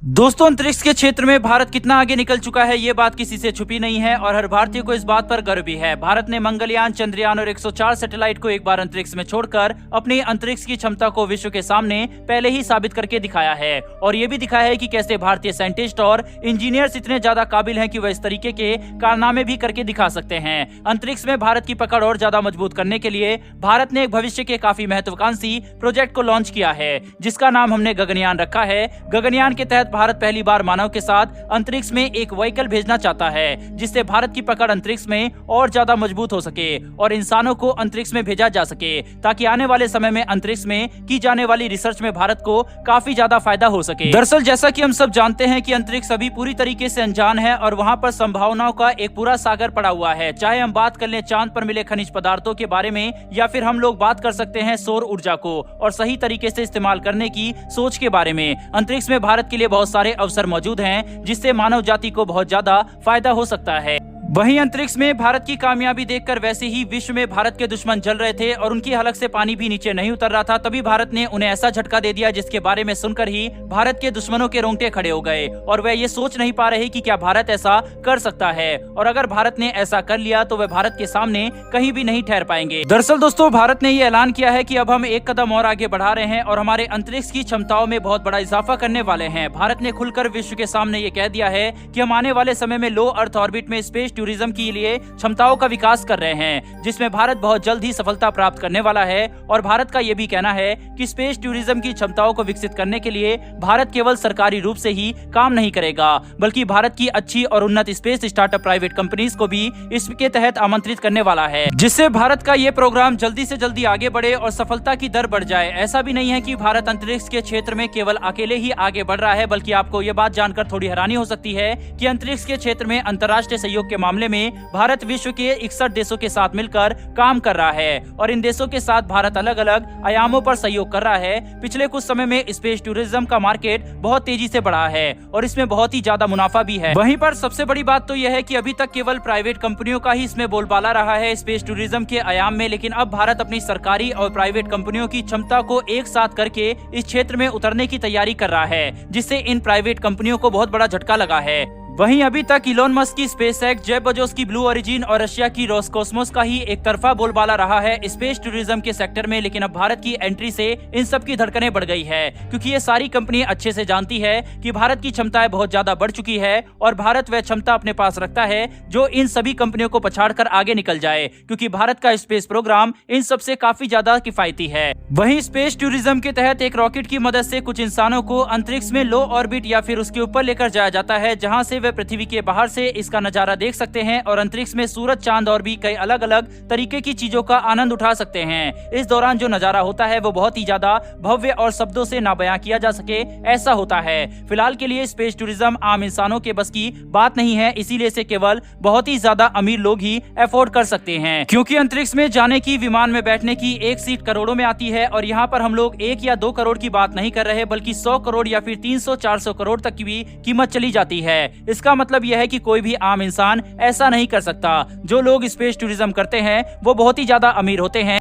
दोस्तों, अंतरिक्ष के क्षेत्र में भारत कितना आगे निकल चुका है ये बात किसी से छुपी नहीं है और हर भारतीय को इस बात पर गर्व भी है। भारत ने मंगलयान, चंद्रयान और 104 सैटेलाइट को एक बार अंतरिक्ष में छोड़कर अपनी अंतरिक्ष की क्षमता को विश्व के सामने पहले ही साबित करके दिखाया है और ये भी दिखाया है कि कैसे भारतीय साइंटिस्ट और इंजीनियर्स इतने ज्यादा काबिल हैं कि वह इस तरीके के कारनामे भी करके दिखा सकते हैं। अंतरिक्ष में भारत की पकड़ और ज्यादा मजबूत करने के लिए भारत ने एक भविष्य के काफी महत्वाकांक्षी प्रोजेक्ट को लॉन्च किया है, जिसका नाम हमने गगनयान रखा है। गगनयान के तहत भारत पहली बार मानव के साथ अंतरिक्ष में एक व्हीकल भेजना चाहता है, जिससे भारत की पकड़ अंतरिक्ष में और ज्यादा मजबूत हो सके और इंसानों को अंतरिक्ष में भेजा जा सके, ताकि आने वाले समय में अंतरिक्ष में की जाने वाली रिसर्च में भारत को काफी ज्यादा फायदा हो सके। दरअसल जैसा कि हम सब जानते हैं कि अंतरिक्ष अभी पूरी तरीके से अनजान है और वहाँ पर संभावनाओं का एक पूरा सागर पड़ा हुआ है। चाहे हम बात कर लें चांद पर मिले खनिज पदार्थों के बारे में, या फिर हम लोग बात कर सकते हैं सौर ऊर्जा को और सही तरीके से इस्तेमाल करने की सोच के बारे में। अंतरिक्ष में भारत के लिए बहुत सारे अवसर मौजूद हैं, जिससे मानव जाति को बहुत ज्यादा फायदा हो सकता है। वहीं अंतरिक्ष में भारत की कामयाबी देखकर वैसे ही विश्व में भारत के दुश्मन जल रहे थे और उनकी हलक से पानी भी नीचे नहीं उतर रहा था। तभी भारत ने उन्हें ऐसा झटका दे दिया जिसके बारे में सुनकर ही भारत के दुश्मनों के रोंगटे खड़े हो गए और वह ये सोच नहीं पा रहे कि क्या भारत ऐसा कर सकता है, और अगर भारत ने ऐसा कर लिया तो वह भारत के सामने कहीं भी नहीं ठहर पाएंगे। दरअसल दोस्तों, भारत ने ये ऐलान किया है कि अब हम एक कदम और आगे बढ़ा रहे हैं और हमारे अंतरिक्ष की क्षमताओं में बहुत बड़ा इजाफा करने वाले हैं। भारत ने खुलकर विश्व के सामने ये कह दिया है कि हम आने वाले समय में लो अर्थ ऑर्बिट में स्पेस टूरिज्म के लिए क्षमताओं का विकास कर रहे हैं, जिसमें भारत बहुत जल्द ही सफलता प्राप्त करने वाला है। और भारत का यह भी कहना है कि स्पेस टूरिज्म की क्षमताओं को विकसित करने के लिए भारत केवल सरकारी रूप से ही काम नहीं करेगा, बल्कि भारत की अच्छी और उन्नत स्पेस स्टार्टअप प्राइवेट कंपनीज को भी इसके तहत आमंत्रित करने वाला है, जिससे भारत का ये प्रोग्राम जल्दी से जल्दी आगे बढ़े और सफलता की दर बढ़ जाए। ऐसा भी नहीं है कि भारत अंतरिक्ष के क्षेत्र में केवल अकेले ही आगे बढ़ रहा है, बल्कि आपको ये बात जानकर थोड़ी हैरानी हो सकती है कि अंतरिक्ष के क्षेत्र में अंतर्राष्ट्रीय सहयोग के मामले में भारत विश्व के 61 देशों के साथ मिलकर काम कर रहा है और इन देशों के साथ भारत अलग अलग आयामों पर सहयोग कर रहा है। पिछले कुछ समय में स्पेस टूरिज्म का मार्केट बहुत तेजी से बढ़ा है और इसमें बहुत ही ज्यादा मुनाफा भी है। वहीं पर सबसे बड़ी बात तो यह है कि अभी तक केवल प्राइवेट कंपनियों का ही इसमें बोलबाला रहा है स्पेस टूरिज्म के आयाम में, लेकिन अब भारत अपनी सरकारी और प्राइवेट कंपनियों की क्षमता को एक साथ करके इस क्षेत्र में उतरने की तैयारी कर रहा है, जिससे इन प्राइवेट कंपनियों को बहुत बड़ा झटका लगा है। वहीं अभी तक इलोन मस्क की स्पेसएक्स, जेफ बेजोस की ब्लू ओरिजिन और रशिया की रोसकॉस्मोस का ही एक तरफा बोलबाला रहा है स्पेस टूरिज्म के सेक्टर में, लेकिन अब भारत की एंट्री से इन सब की धड़कनें बढ़ गई है, क्योंकि ये सारी कंपनी अच्छे से जानती है कि भारत की क्षमताएं बहुत ज्यादा बढ़ चुकी है और भारत वह क्षमता अपने पास रखता है जो इन सभी कंपनियों को पछाड़कर आगे निकल जाए, क्योंकि भारत का स्पेस प्रोग्राम इन सबसे काफी ज्यादा किफायती है। वहीं स्पेस टूरिज्म के तहत एक रॉकेट की मदद से कुछ इंसानों को अंतरिक्ष में लो ऑर्बिट या फिर उसके ऊपर लेकर जाया जाता है, जहाँ से वे पृथ्वी के बाहर से इसका नजारा देख सकते हैं और अंतरिक्ष में सूरज, चांद और भी कई अलग अलग तरीके की चीजों का आनंद उठा सकते हैं। इस दौरान जो नजारा होता है वो बहुत ही ज्यादा भव्य और शब्दों से ना बयां किया जा सके ऐसा होता है। फिलहाल के लिए स्पेस टूरिज्म आम इंसानों के बस की बात नहीं है, इसीलिए इसे केवल बहुत ही ज्यादा अमीर लोग ही अफोर्ड कर सकते हैं, क्योंकि अंतरिक्ष में जाने की, विमान में बैठने की एक सीट करोड़ों में आती है और यहाँ पर हम लोग 1 या 2 करोड़ की बात नहीं कर रहे, बल्कि 100 करोड़ या फिर 300-400 करोड़ तक की भी कीमत चली जाती है। इसका मतलब यह है कि कोई भी आम इंसान ऐसा नहीं कर सकता। जो लोग स्पेस टूरिज्म करते हैं वो बहुत ही ज्यादा अमीर होते हैं,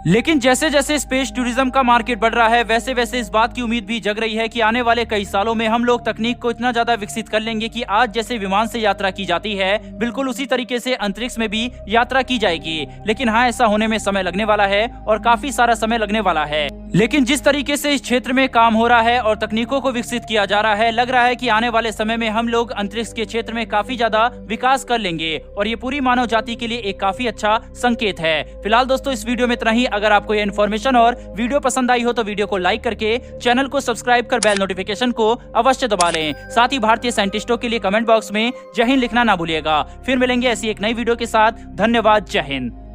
लेकिन जैसे जैसे स्पेस टूरिज्म का मार्केट बढ़ रहा है वैसे वैसे इस बात की उम्मीद भी जग रही है कि आने वाले कई सालों में हम लोग तकनीक को इतना ज्यादा विकसित कर लेंगे कि आज जैसे विमान से यात्रा की जाती है बिल्कुल उसी तरीके से अंतरिक्ष में भी यात्रा की जाएगी। लेकिन हाँ, ऐसा होने में समय लगने वाला है और काफी सारा समय लगने वाला है, लेकिन जिस तरीके से इस क्षेत्र में काम हो रहा है और तकनीकों को विकसित किया जा रहा है, लग रहा है कि आने वाले समय में हम लोग अंतरिक्ष के क्षेत्र में काफी ज्यादा विकास कर लेंगे और ये पूरी मानव जाति के लिए एक काफी अच्छा संकेत है। फिलहाल दोस्तों, इस वीडियो में इतना ही। अगर आपको ये इन्फॉर्मेशन और वीडियो पसंद आई हो तो वीडियो को लाइक करके चैनल को सब्सक्राइब कर बेल नोटिफिकेशन को अवश्य दबा लें। साथ ही भारतीय साइंटिस्टों के लिए कमेंट बॉक्स में जय हिंद लिखना ना भूलिएगा। फिर मिलेंगे ऐसी एक नई वीडियो के साथ। धन्यवाद। जय हिंद।